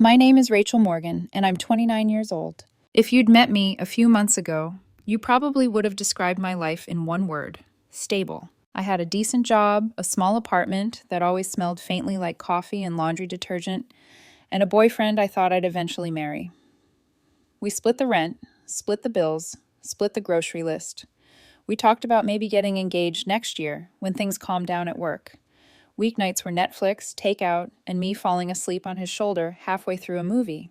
My name is Rachel Morgan, and I'm 29 years old. If you'd met me a few months ago, you probably would have described my life in one word: stable. I had a decent job, a small apartment that always smelled faintly like coffee and laundry detergent, and a boyfriend I thought I'd eventually marry. We split the rent, split the bills, split the grocery list. We talked about maybe getting engaged next year when things calmed down at work. Weeknights were Netflix, takeout, and me falling asleep on his shoulder halfway through a movie.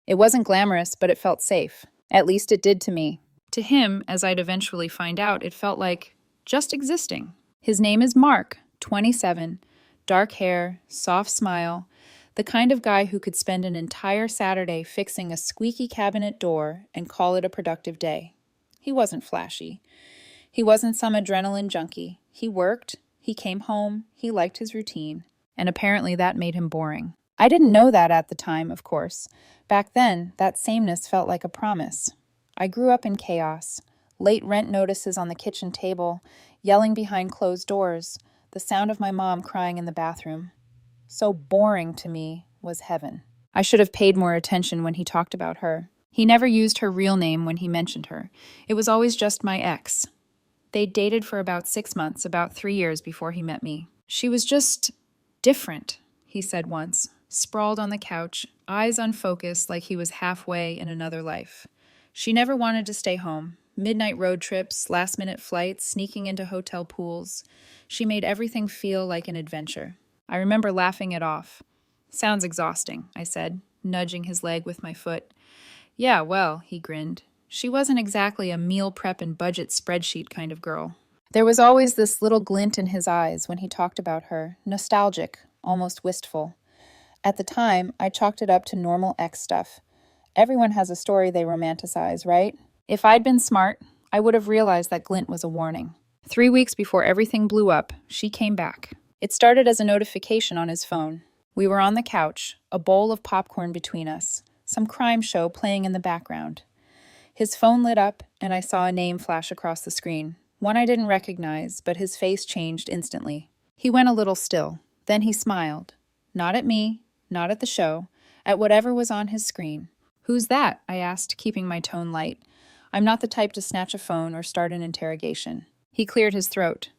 It wasn't glamorous, but it felt safe. At least it did to me. To him, as I'd eventually find out, it felt like just existing. His name is Mark, 27, dark hair, soft smile, the kind of guy who could spend an entire Saturday fixing a squeaky cabinet door and call it a productive day. He wasn't flashy. He wasn't some adrenaline junkie. He worked, he came home, he liked his routine, and apparently that made him boring. I didn't know that at the time, of course. Back then, that sameness felt like a promise. I grew up in chaos. Late rent notices on the kitchen table, yelling behind closed doors, the sound of my mom crying in the bathroom. So boring to me was heaven. I should have paid more attention when he talked about her. He never used her real name when he mentioned her. It was always just my ex. They dated for about 6 months, about 3 years before he met me. She was just different, he said once, sprawled on the couch, eyes unfocused like he was halfway in another life. She never wanted to stay home. Midnight road trips, last-minute flights, sneaking into hotel pools. She made everything feel like an adventure. I remember laughing it off. Sounds exhausting, I said, nudging his leg with my foot. Yeah, well, he grinned. She wasn't exactly a meal prep and budget spreadsheet kind of girl. There was always this little glint in his eyes when he talked about her, nostalgic, almost wistful. At the time, I chalked it up to normal ex stuff. Everyone has a story they romanticize, right? If I'd been smart, I would have realized that glint was a warning. 3 weeks before everything blew up, she came back. It started as a notification on his phone. We were on the couch, a bowl of popcorn between us, some crime show playing in the background. His phone lit up, and I saw a name flash across the screen. One I didn't recognize, but his face changed instantly. He went a little still. Then he smiled. Not at me, not at the show, at whatever was on his screen. Who's that? I asked, keeping my tone light. I'm not the type to snatch a phone or start an interrogation. He cleared his throat.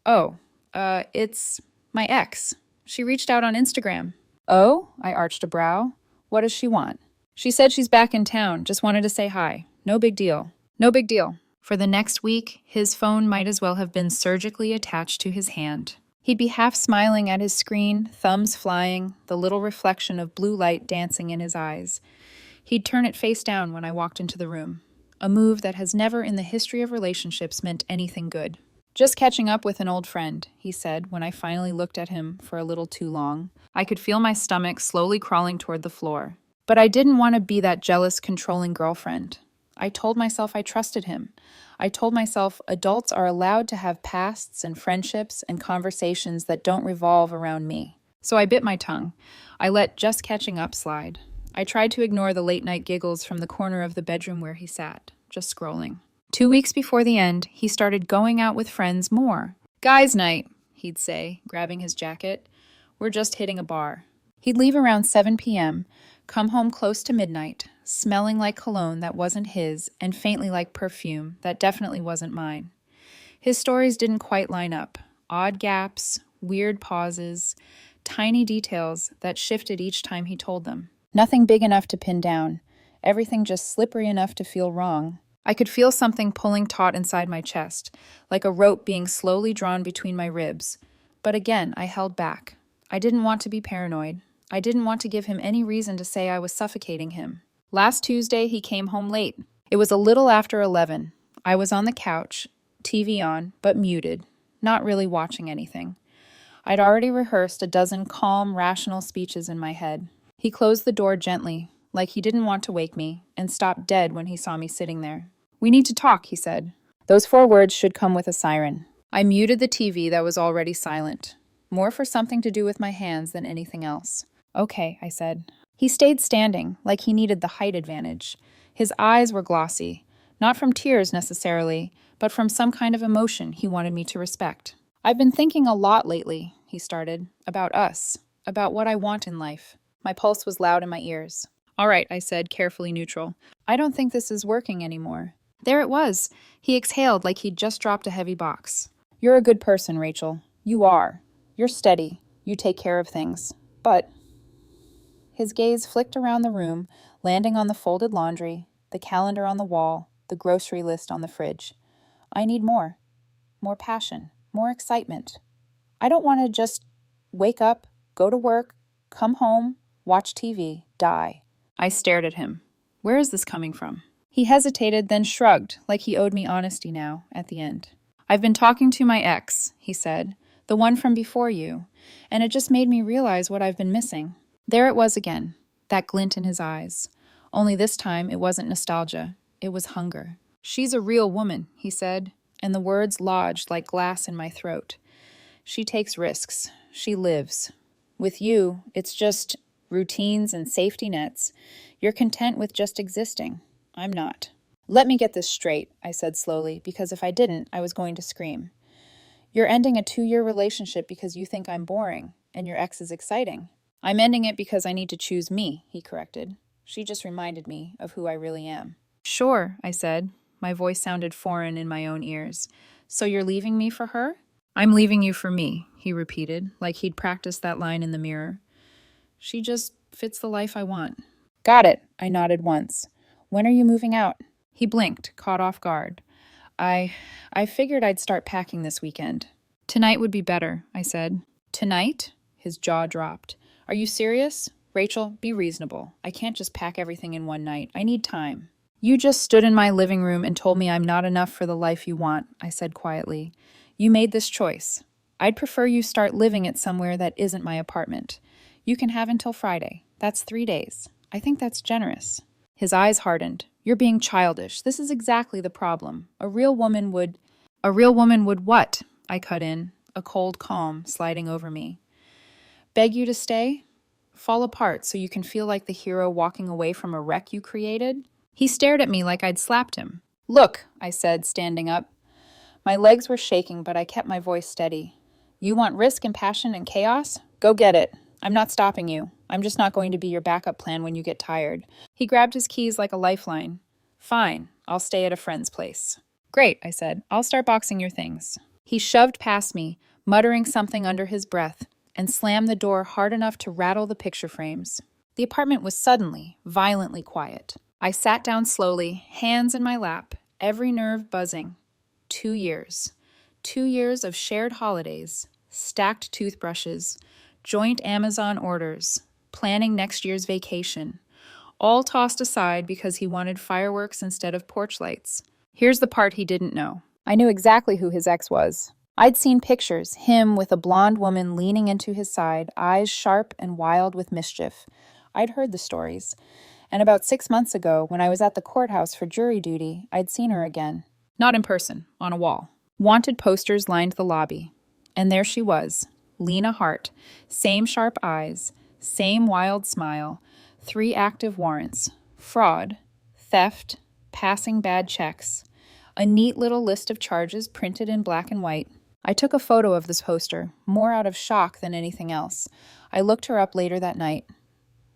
Oh, it's my ex. She reached out on Instagram. Oh? I arched a brow. What does she want? She said she's back in town, just wanted to say hi. No big deal. No big deal. For the next week, his phone might as well have been surgically attached to his hand. He'd be half smiling at his screen, thumbs flying, the little reflection of blue light dancing in his eyes. He'd turn it face down when I walked into the room, a move that has never in the history of relationships meant anything good. Just catching up with an old friend, he said when I finally looked at him for a little too long. I could feel my stomach slowly crawling toward the floor. But I didn't want to be that jealous, controlling girlfriend. I told myself I trusted him. I told myself adults are allowed to have pasts and friendships and conversations that don't revolve around me. So I bit my tongue. I let just catching up slide. I tried to ignore the late-night giggles from the corner of the bedroom where he sat, just scrolling. 2 weeks before the end, he started going out with friends more. Guys' night, he'd say, grabbing his jacket. We're just hitting a bar. He'd leave around 7 p.m., come home close to midnight, smelling like cologne that wasn't his and faintly like perfume that definitely wasn't mine. His stories didn't quite line up. Odd gaps, weird pauses, tiny details that shifted each time he told them. Nothing big enough to pin down. Everything just slippery enough to feel wrong. I could feel something pulling taut inside my chest, like a rope being slowly drawn between my ribs. But again, I held back. I didn't want to be paranoid. I didn't want to give him any reason to say I was suffocating him. Last Tuesday, he came home late. It was a little after 11. I was on the couch, TV on, but muted, not really watching anything. I'd already rehearsed a dozen calm, rational speeches in my head. He closed the door gently, like he didn't want to wake me, and stopped dead when he saw me sitting there. We need to talk, he said. Those 4 words should come with a siren. I muted the TV that was already silent, more for something to do with my hands than anything else. Okay, I said. He stayed standing, like he needed the height advantage. His eyes were glossy, not from tears necessarily, but from some kind of emotion he wanted me to respect. I've been thinking a lot lately, he started, about us, about what I want in life. My pulse was loud in my ears. All right, I said, carefully neutral. I don't think this is working anymore. There it was. He exhaled like he'd just dropped a heavy box. You're a good person, Rachel. You are. You're steady. You take care of things. But his gaze flicked around the room, landing on the folded laundry, the calendar on the wall, the grocery list on the fridge. I need more. More passion. More excitement. I don't want to just wake up, go to work, come home, watch TV, die. I stared at him. Where is this coming from? He hesitated, then shrugged, like he owed me honesty now, at the end. I've been talking to my ex, he said, the one from before you, and it just made me realize what I've been missing. There it was again, that glint in his eyes. Only this time it wasn't nostalgia, it was hunger. She's a real woman, he said, and the words lodged like glass in my throat. She takes risks. She lives. With you, it's just routines and safety nets. You're content with just existing. I'm not. Let me get this straight, I said slowly, because if I didn't, I was going to scream. You're ending a 2-year relationship because you think I'm boring, and your ex is exciting. I'm ending it because I need to choose me, he corrected. She just reminded me of who I really am. Sure, I said. My voice sounded foreign in my own ears. So you're leaving me for her? I'm leaving you for me, he repeated, like he'd practiced that line in the mirror. She just fits the life I want. Got it, I nodded once. When are you moving out? He blinked, caught off guard. I figured I'd start packing this weekend. Tonight would be better, I said. Tonight? His jaw dropped. Are you serious? Rachel, be reasonable. I can't just pack everything in one night. I need time. You just stood in my living room and told me I'm not enough for the life you want, I said quietly. You made this choice. I'd prefer you start living at somewhere that isn't my apartment. You can have until Friday. That's 3 days. I think that's generous. His eyes hardened. You're being childish. This is exactly the problem. A real woman would what? I cut in, a cold calm sliding over me. Beg you to stay? Fall apart so you can feel like the hero walking away from a wreck you created? He stared at me like I'd slapped him. Look, I said, standing up. My legs were shaking, but I kept my voice steady. You want risk and passion and chaos? Go get it. I'm not stopping you. I'm just not going to be your backup plan when you get tired. He grabbed his keys like a lifeline. Fine, I'll stay at a friend's place. Great, I said. I'll start boxing your things. He shoved past me, muttering something under his breath, and slammed the door hard enough to rattle the picture frames. The apartment was suddenly, violently quiet. I sat down slowly, hands in my lap, every nerve buzzing. 2 years. 2 years of shared holidays, stacked toothbrushes, joint Amazon orders, planning next year's vacation, all tossed aside because he wanted fireworks instead of porch lights. Here's the part he didn't know. I knew exactly who his ex was. I'd seen pictures, him with a blonde woman leaning into his side, eyes sharp and wild with mischief. I'd heard the stories. And about 6 months ago, when I was at the courthouse for jury duty, I'd seen her again. Not in person, on a wall. Wanted posters lined the lobby. And there she was, Lena Hart, same sharp eyes, same wild smile, 3 active warrants, fraud, theft, passing bad checks, a neat little list of charges printed in black and white. I took a photo of this poster, more out of shock than anything else. I looked her up later that night.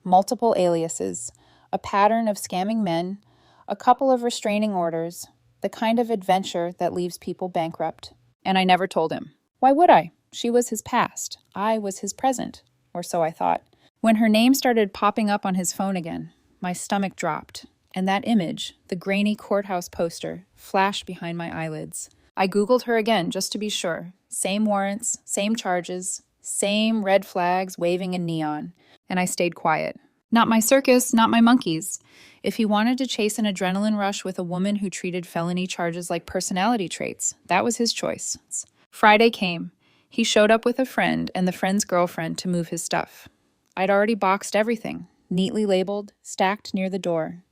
Multiple aliases, a pattern of scamming men, a couple of restraining orders, the kind of adventure that leaves people bankrupt. And I never told him. Why would I? She was his past. I was his present. Or so I thought. When her name started popping up on his phone again, my stomach dropped, and that image, the grainy courthouse poster, flashed behind my eyelids. I Googled her again just to be sure. Same warrants, same charges, same red flags waving in neon. And I stayed quiet. Not my circus, not my monkeys. If he wanted to chase an adrenaline rush with a woman who treated felony charges like personality traits, that was his choice. Friday came. He showed up with a friend and the friend's girlfriend to move his stuff. I'd already boxed everything, neatly labeled, stacked near the door.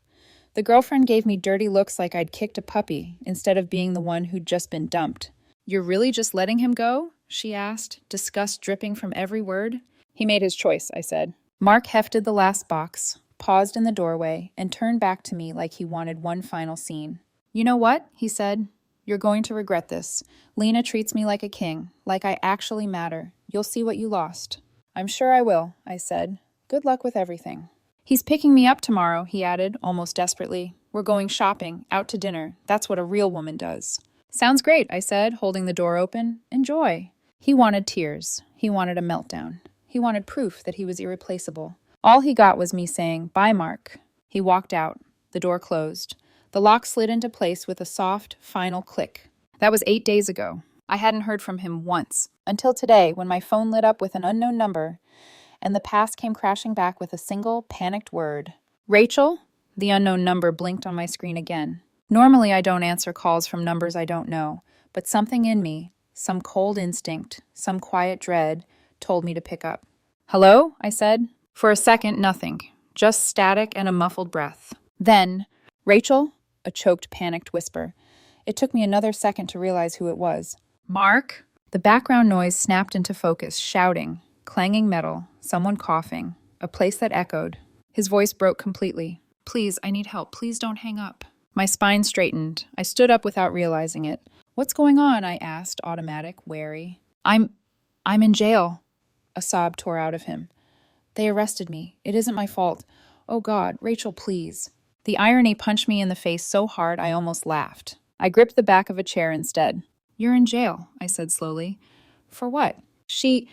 The girlfriend gave me dirty looks like I'd kicked a puppy instead of being the one who'd just been dumped. You're really just letting him go? She asked, disgust dripping from every word. He made his choice, I said. Mark hefted the last box, paused in the doorway, and turned back to me like he wanted one final scene. You know what? He said. You're going to regret this. Lena treats me like a king, like I actually matter. You'll see what you lost. I'm sure I will, I said. Good luck with everything. He's picking me up tomorrow, he added, almost desperately. We're going shopping, out to dinner. That's what a real woman does. Sounds great, I said, holding the door open. Enjoy. He wanted tears. He wanted a meltdown. He wanted proof that he was irreplaceable. All he got was me saying, "Bye, Mark." He walked out. The door closed. The lock slid into place with a soft, final click. That was 8 days ago. I hadn't heard from him once, until today when my phone lit up with an unknown number, and the past came crashing back with a single, panicked word. Rachel? The unknown number blinked on my screen again. Normally I don't answer calls from numbers I don't know, but something in me, some cold instinct, some quiet dread, told me to pick up. "Hello?" I said. For a second, nothing. Just static and a muffled breath. Then, "Rachel?" A choked, panicked whisper. It took me another second to realize who it was. "Mark?" The background noise snapped into focus, shouting, clanging metal, someone coughing, a place that echoed. His voice broke completely. "Please, I need help. Please don't hang up." My spine straightened. I stood up without realizing it. "What's going on?" I asked, automatic, wary. I'm in jail." A sob tore out of him. "They arrested me. It isn't my fault. Oh God, Rachel, please." The irony punched me in the face so hard I almost laughed. I gripped the back of a chair instead. "You're in jail," I said slowly. "For what?" She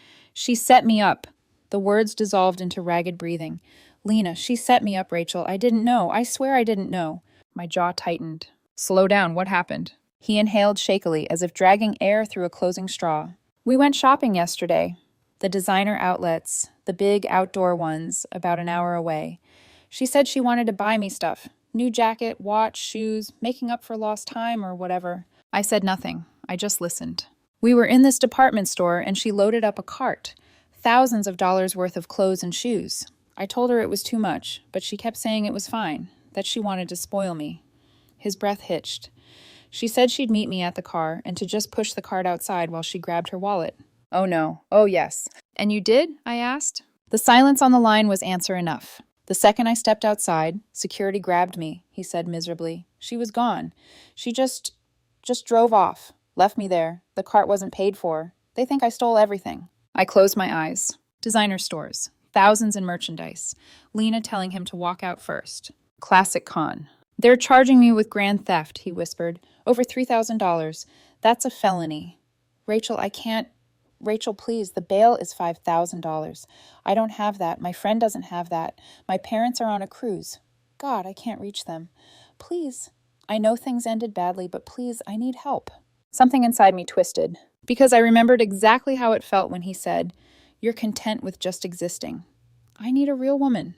set me up." The words dissolved into ragged breathing. "Lena, she set me up, Rachel. I didn't know. I swear I didn't know." My jaw tightened. "Slow down. What happened?" He inhaled shakily, as if dragging air through a closing straw. "We went shopping yesterday. The designer outlets, the big outdoor ones, about an hour away. She said she wanted to buy me stuff. New jacket, watch, shoes, making up for lost time or whatever." I said nothing. I just listened. "We were in this department store and she loaded up a cart. Thousands of dollars worth of clothes and shoes. I told her it was too much, but she kept saying it was fine, that she wanted to spoil me." His breath hitched. "She said she'd meet me at the car and to just push the cart outside while she grabbed her wallet." "Oh no. Oh yes." "And you did?" I asked. The silence on the line was answer enough. The second I stepped outside, security grabbed me, he said miserably. "She was gone. She just drove off, left me there. The cart wasn't paid for. They think I stole everything." I closed my eyes. Designer stores. Thousands in merchandise. Lena telling him to walk out first. Classic con. "They're charging me with grand theft," he whispered. "Over $3,000. That's a felony. Rachel, I can't. Rachel, please, the bail is $5,000. I don't have that. My friend doesn't have that. My parents are on a cruise. God, I can't reach them. Please. I know things ended badly, but please, I need help." Something inside me twisted, because I remembered exactly how it felt when he said, "You're content with just existing. I need a real woman.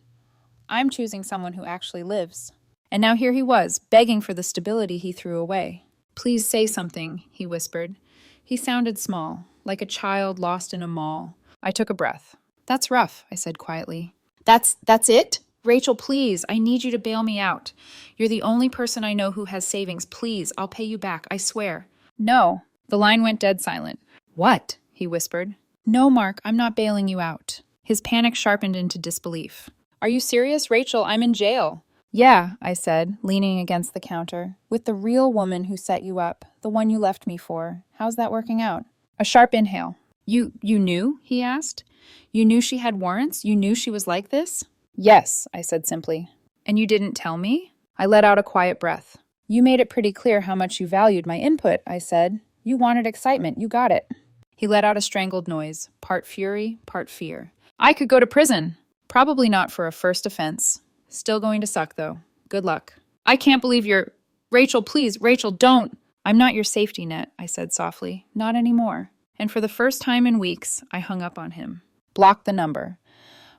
I'm choosing someone who actually lives." And now here he was, begging for the stability he threw away. "Please say something," he whispered. He sounded small, like a child lost in a mall. I took a breath. "That's rough," I said quietly. That's it? Rachel, please, I need you to bail me out. You're the only person I know who has savings. Please, I'll pay you back, I swear." "No." The line went dead silent. "What?" he whispered. "No, Mark, I'm not bailing you out." His panic sharpened into disbelief. "Are you serious, Rachel? I'm in jail." "Yeah," I said, leaning against the counter. "With the real woman who set you up, the one you left me for. How's that working out?" A sharp inhale. You knew?" he asked. "You knew she had warrants? You knew she was like this?" "Yes," I said simply. "And you didn't tell me?" I let out a quiet breath. "You made it pretty clear how much you valued my input," I said. "You wanted excitement. You got it." He let out a strangled noise, part fury, part fear. "I could go to prison." "Probably not for a first offense. Still going to suck, though. Good luck." "I can't believe you're—" "Rachel, please, Rachel, don't!" "I'm not your safety net," I said softly. "Not anymore." And for the first time in weeks, I hung up on him. Blocked the number.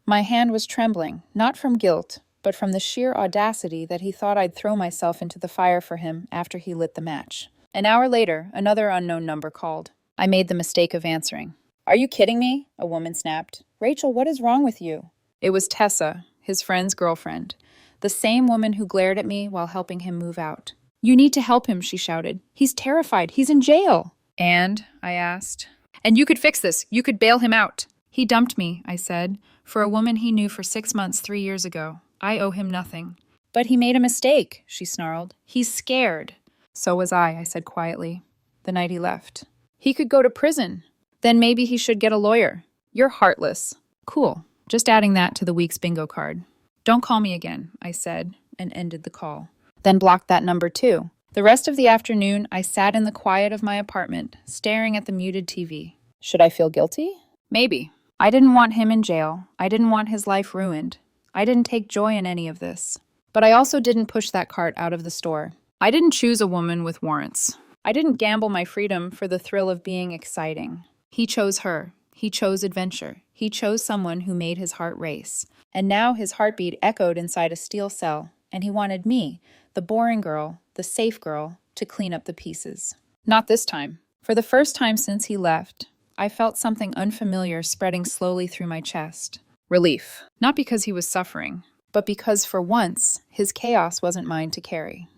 My hand was trembling, not from guilt, but from the sheer audacity that he thought I'd throw myself into the fire for him after he lit the match. An hour later, another unknown number called. I made the mistake of answering. "Are you kidding me?" a woman snapped. "Rachel, what is wrong with you?" It was Tessa, his friend's girlfriend, the same woman who glared at me while helping him move out. "You need to help him," she shouted. "He's terrified. He's in jail." "And?" I asked. "And you could fix this. You could bail him out." "He dumped me," I said, "for a woman he knew for 6 months 3 years ago. I owe him nothing." "But he made a mistake," she snarled. "He's scared." "So was I said quietly. The night he left. "He could go to prison." "Then maybe he should get a lawyer." "You're heartless." "Cool. Just adding that to the week's bingo card. Don't call me again, I said, and ended the call. Then blocked that number too. The rest of the afternoon, I sat in the quiet of my apartment, staring at the muted TV. Should I feel guilty? Maybe. I didn't want him in jail. I didn't want his life ruined. I didn't take joy in any of this. But I also didn't push that cart out of the store. I didn't choose a woman with warrants. I didn't gamble my freedom for the thrill of being exciting. He chose her. He chose adventure. He chose someone who made his heart race. And now his heartbeat echoed inside a steel cell, and he wanted me, the boring girl, the safe girl, to clean up the pieces. Not this time. For the first time since he left, I felt something unfamiliar spreading slowly through my chest. Relief. Not because he was suffering, but because for once, his chaos wasn't mine to carry.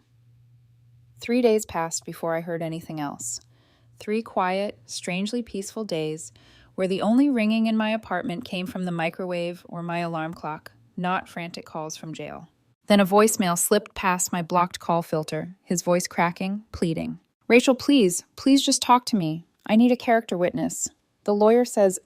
3 days passed before I heard anything else. 3 quiet, strangely peaceful days where the only ringing in my apartment came from the microwave or my alarm clock, not frantic calls from jail. Then a voicemail slipped past my blocked call filter, his voice cracking, pleading. Rachel, please just talk to me. I need a character witness. The lawyer says,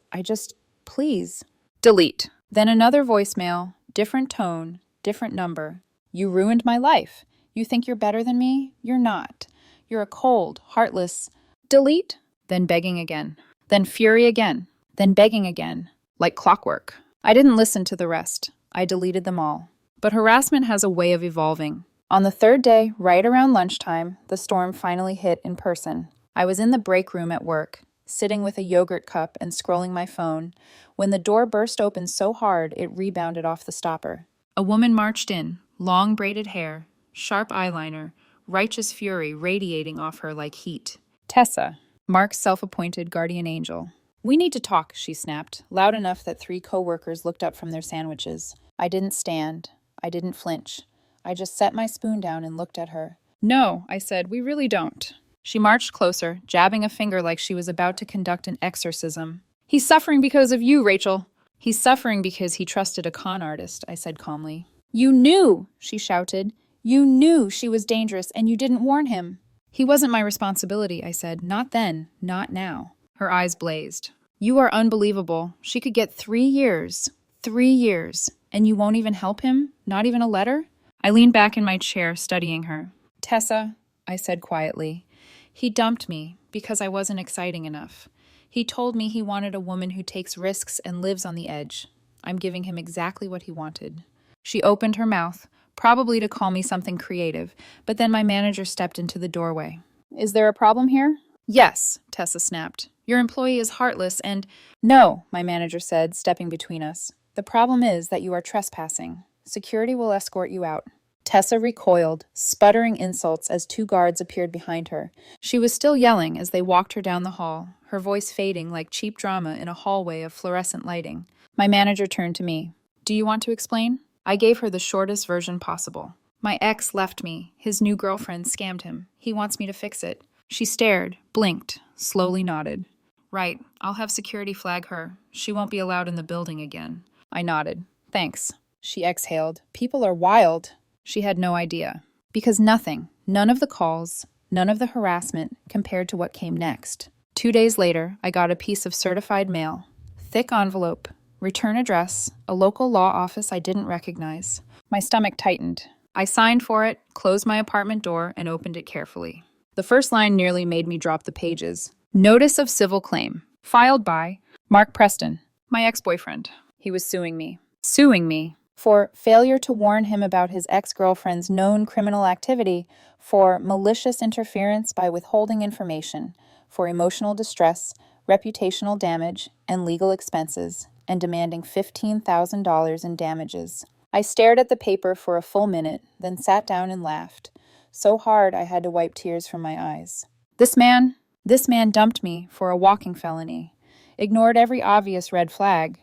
please. Delete. Then another voicemail, different tone, different number. You ruined my life. You think you're better than me? You're not. You're a cold, heartless... Delete. Then begging again. Then fury again. Then begging again. Like clockwork. I didn't listen to the rest. I deleted them all. But harassment has a way of evolving. On the 3rd day, right around lunchtime, the storm finally hit in person. I was in the break room at work, sitting with a yogurt cup and scrolling my phone, when the door burst open so hard it rebounded off the stopper. A woman marched in, long braided hair, sharp eyeliner, righteous fury radiating off her like heat. Tessa, Mark's self-appointed guardian angel. We need to talk, she snapped, loud enough that 3 co-workers looked up from their sandwiches. I didn't stand. I didn't flinch. I just set my spoon down and looked at her. No, I said, we really don't. She marched closer, jabbing a finger like she was about to conduct an exorcism. He's suffering because of you, Rachel. He's suffering because he trusted a con artist, I said calmly. You knew, she shouted. You knew she was dangerous and you didn't warn him. He wasn't my responsibility, I said. Not then, not now. Her eyes blazed. You are unbelievable. She could get 3 years. 3 years. And you won't even help him? Not even a letter? I leaned back in my chair, studying her. Tessa, I said quietly, he dumped me because I wasn't exciting enough. He told me he wanted a woman who takes risks and lives on the edge. I'm giving him exactly what he wanted. She opened her mouth, probably to call me something creative, but then my manager stepped into the doorway. Is there a problem here? Yes, Tessa snapped. Your employee is heartless and... No, my manager said, stepping between us. The problem is that you are trespassing. Security will escort you out. Tessa recoiled, sputtering insults as 2 guards appeared behind her. She was still yelling as they walked her down the hall, her voice fading like cheap drama in a hallway of fluorescent lighting. My manager turned to me. Do you want to explain? I gave her the shortest version possible. My ex left me. His new girlfriend scammed him. He wants me to fix it. She stared, blinked, slowly nodded. Right, I'll have security flag her. She won't be allowed in the building again. I nodded. Thanks. She exhaled. People are wild. She had no idea. Because nothing, none of the calls, none of the harassment compared to what came next. 2 days later, I got a piece of certified mail. Thick envelope, return address, a local law office I didn't recognize. My stomach tightened. I signed for it, closed my apartment door, and opened it carefully. The first line nearly made me drop the pages. Notice of civil claim. Filed by Mark Preston, my ex-boyfriend. He was suing me. For failure to warn him about his ex-girlfriend's known criminal activity, for malicious interference by withholding information, for emotional distress, reputational damage, and legal expenses, and demanding $15,000 in damages. I stared at the paper for a full minute, then sat down and laughed, so hard I had to wipe tears from my eyes. This man dumped me for a walking felony, ignored every obvious red flag,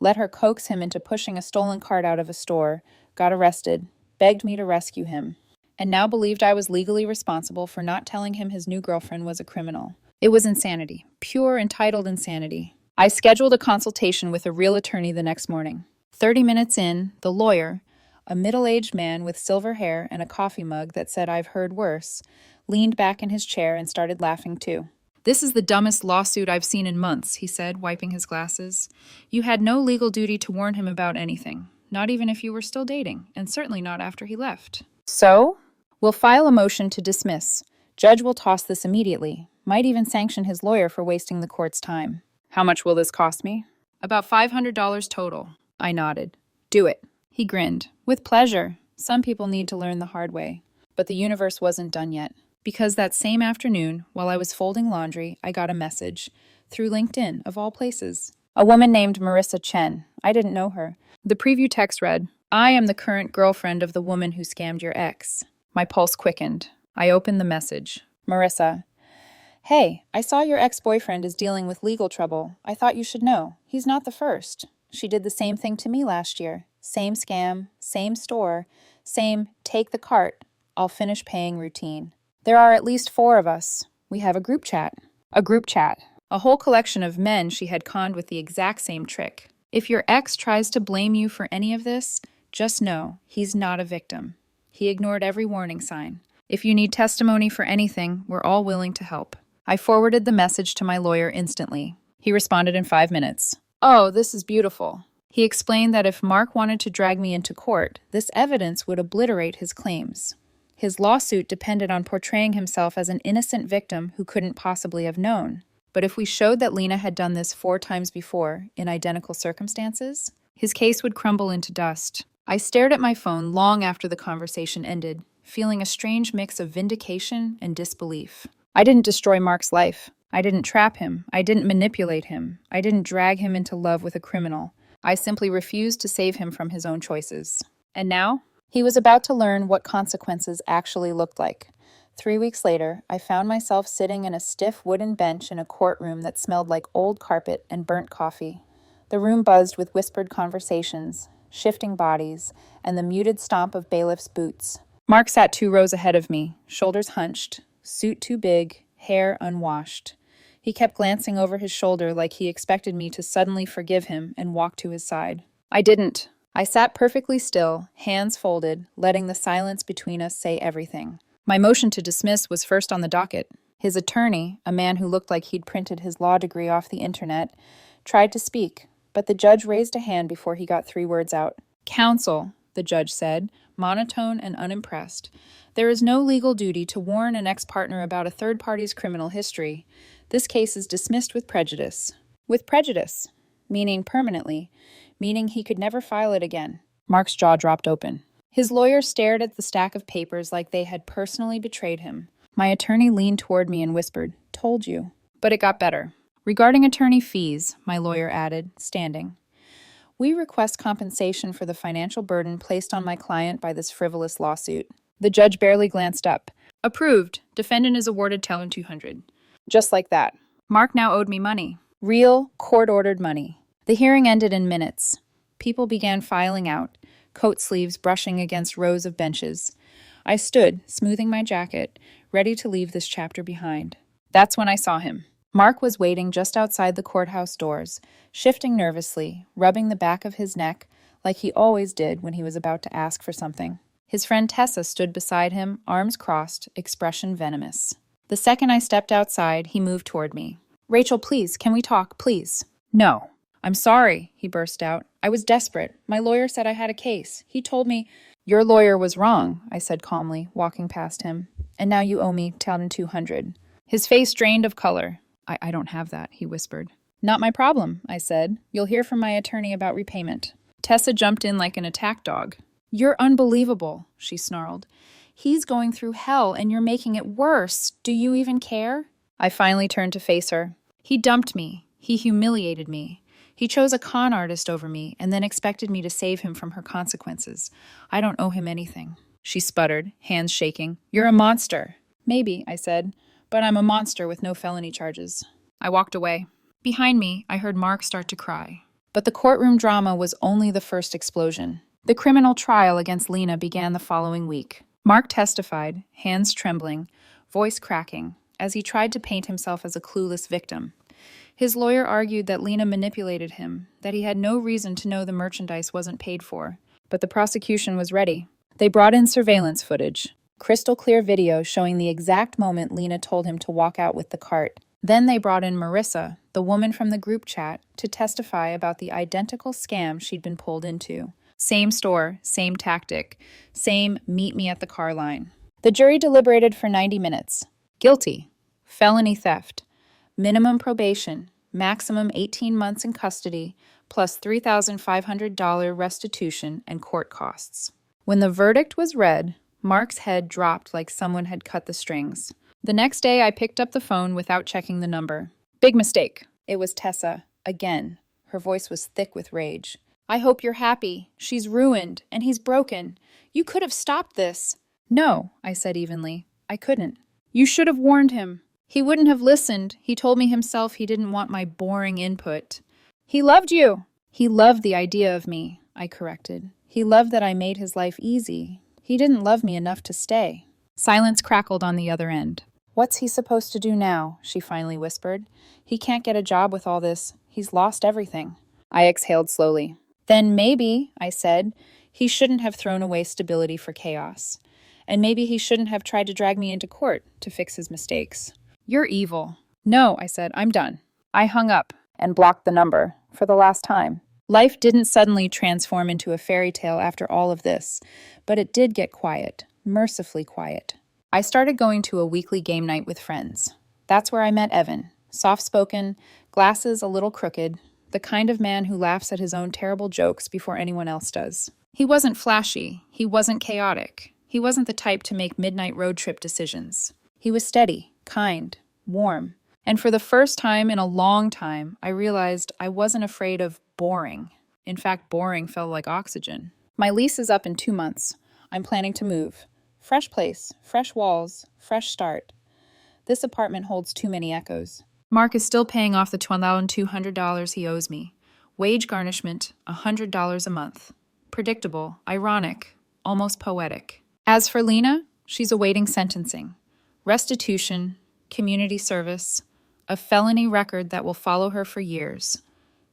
let her coax him into pushing a stolen cart out of a store, got arrested, begged me to rescue him, and now believed I was legally responsible for not telling him his new girlfriend was a criminal. It was insanity, pure entitled insanity. I scheduled a consultation with a real attorney the next morning. 30 minutes in, the lawyer, a middle-aged man with silver hair and a coffee mug that said I've heard worse, leaned back in his chair and started laughing too. "This is the dumbest lawsuit I've seen in months," he said, wiping his glasses. "You had no legal duty to warn him about anything, not even if you were still dating, and certainly not after he left." "So? We'll file a motion to dismiss. Judge will toss this immediately. Might even sanction his lawyer for wasting the court's time." "How much will this cost me?" "About $500 total." I nodded. "Do it." He grinned. "With pleasure. Some people need to learn the hard way." But the universe wasn't done yet. Because that same afternoon, while I was folding laundry, I got a message. Through LinkedIn, of all places. A woman named Marissa Chen. I didn't know her. The preview text read, "I am the current girlfriend of the woman who scammed your ex." My pulse quickened. I opened the message. "Marissa. Hey, I saw your ex-boyfriend is dealing with legal trouble. I thought you should know. He's not the first. She did the same thing to me last year. Same scam, same store, same take the cart, I'll finish paying routine. There are at least 4 of us. We have a group chat." A group chat. A whole collection of men she had conned with the exact same trick. If your ex tries to blame you for any of this, just know he's not a victim. He ignored every warning sign. If you need testimony for anything, we're all willing to help. I forwarded the message to my lawyer instantly. He responded in 5 minutes. "Oh, this is beautiful." He explained that if Mark wanted to drag me into court, this evidence would obliterate his claims. His lawsuit depended on portraying himself as an innocent victim who couldn't possibly have known. But if we showed that Lena had done this 4 times before, in identical circumstances, his case would crumble into dust. I stared at my phone long after the conversation ended, feeling a strange mix of vindication and disbelief. I didn't destroy Mark's life. I didn't trap him. I didn't manipulate him. I didn't drag him into love with a criminal. I simply refused to save him from his own choices. And now? He was about to learn what consequences actually looked like. 3 weeks later, I found myself sitting in a stiff wooden bench in a courtroom that smelled like old carpet and burnt coffee. The room buzzed with whispered conversations, shifting bodies, and the muted stomp of bailiffs' boots. Mark sat 2 rows ahead of me, shoulders hunched, suit too big, hair unwashed. He kept glancing over his shoulder like he expected me to suddenly forgive him and walk to his side. I didn't. I sat perfectly still, hands folded, letting the silence between us say everything. My motion to dismiss was first on the docket. His attorney, a man who looked like he'd printed his law degree off the internet, tried to speak, but the judge raised a hand before he got 3 words out. "Counsel," the judge said, monotone and unimpressed. "There is no legal duty to warn an ex-partner about a third party's criminal history. This case is dismissed with prejudice." With prejudice, meaning permanently, meaning he could never file it again. Mark's jaw dropped open. His lawyer stared at the stack of papers like they had personally betrayed him. My attorney leaned toward me and whispered, "Told you." But it got better. "Regarding attorney fees," my lawyer added, standing. "We request compensation for the financial burden placed on my client by this frivolous lawsuit." The judge barely glanced up. "Approved. Defendant is awarded $200. Just like that. Mark now owed me money. Real, court-ordered money. The hearing ended in minutes. People began filing out, coat sleeves brushing against rows of benches. I stood, smoothing my jacket, ready to leave this chapter behind. That's when I saw him. Mark was waiting just outside the courthouse doors, shifting nervously, rubbing the back of his neck like he always did when he was about to ask for something. His friend Tessa stood beside him, arms crossed, expression venomous. The second I stepped outside, he moved toward me. "Rachel, please, can we talk, please?" "No." "I'm sorry," he burst out. "I was desperate. My lawyer said I had a case. He told me—" "Your lawyer was wrong," I said calmly, walking past him. "And now you owe me $200. His face drained of color. I don't have that," he whispered. "Not my problem," I said. "You'll hear from my attorney about repayment." Tessa jumped in like an attack dog. "You're unbelievable," she snarled. "He's going through hell and you're making it worse. Do you even care?" I finally turned to face her. "He dumped me. He humiliated me. He chose a con artist over me and then expected me to save him from her consequences. I don't owe him anything." She sputtered, hands shaking. "You're a monster." "Maybe," I said, "but I'm a monster with no felony charges." I walked away. Behind me, I heard Mark start to cry. But the courtroom drama was only the first explosion. The criminal trial against Lena began the following week. Mark testified, hands trembling, voice cracking, as he tried to paint himself as a clueless victim. His lawyer argued that Lena manipulated him, that he had no reason to know the merchandise wasn't paid for. But the prosecution was ready. They brought in surveillance footage, crystal clear video showing the exact moment Lena told him to walk out with the cart. Then they brought in Marissa, the woman from the group chat, to testify about the identical scam she'd been pulled into. Same store, same tactic, same meet me at the car line. The jury deliberated for 90 minutes. Guilty. Felony theft. Minimum probation. Maximum 18 months in custody, plus $3,500 restitution and court costs. When the verdict was read, Mark's head dropped like someone had cut the strings. The next day, I picked up the phone without checking the number. Big mistake. It was Tessa, again. Her voice was thick with rage. I hope you're happy. She's ruined, and he's broken. You could have stopped this. No, I said evenly. I couldn't. You should have warned him. He wouldn't have listened. He told me himself he didn't want my boring input. He loved you. He loved the idea of me, I corrected. He loved that I made his life easy. He didn't love me enough to stay. Silence crackled on the other end. What's he supposed to do now? She finally whispered. He can't get a job with all this. He's lost everything. I exhaled slowly. Then maybe, I said, he shouldn't have thrown away stability for chaos. And maybe he shouldn't have tried to drag me into court to fix his mistakes. You're evil. No, I said, I'm done. I hung up and blocked the number for the last time. Life didn't suddenly transform into a fairy tale after all of this, but it did get quiet, mercifully quiet. I started going to a weekly game night with friends. That's where I met Evan, soft-spoken, glasses a little crooked, the kind of man who laughs at his own terrible jokes before anyone else does. He wasn't flashy. He wasn't chaotic. He wasn't the type to make midnight road trip decisions. He was steady, kind, warm. And for the first time in a long time, I realized I wasn't afraid of boring. In fact, boring felt like oxygen. My lease is up in 2 months. I'm planning to move. Fresh place, fresh walls, fresh start. This apartment holds too many echoes. Mark is still paying off the $1,200 he owes me. Wage garnishment, $100 a month. Predictable, ironic, almost poetic. As for Lena, she's awaiting sentencing. Restitution, community service, a felony record that will follow her for years.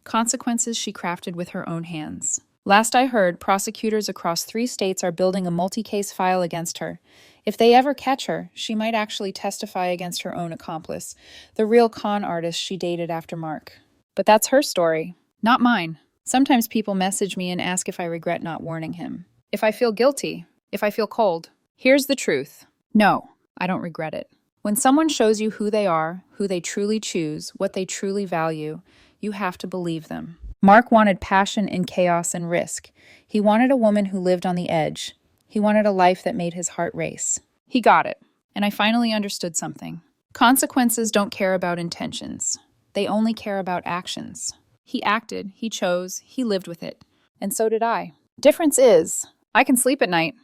Consequences she crafted with her own hands. Last I heard, prosecutors across 3 states are building a multi-case file against her. If they ever catch her, she might actually testify against her own accomplice, the real con artist she dated after Mark. But that's her story, not mine. Sometimes people message me and ask if I regret not warning him. If I feel guilty, if I feel cold. Here's the truth. No, I don't regret it. When someone shows you who they are, who they truly choose, what they truly value, you have to believe them. Mark wanted passion in chaos and risk. He wanted a woman who lived on the edge. He wanted a life that made his heart race. He got it, and I finally understood something. Consequences don't care about intentions. They only care about actions. He acted, he chose, he lived with it. And so did I. Difference is, I can sleep at night.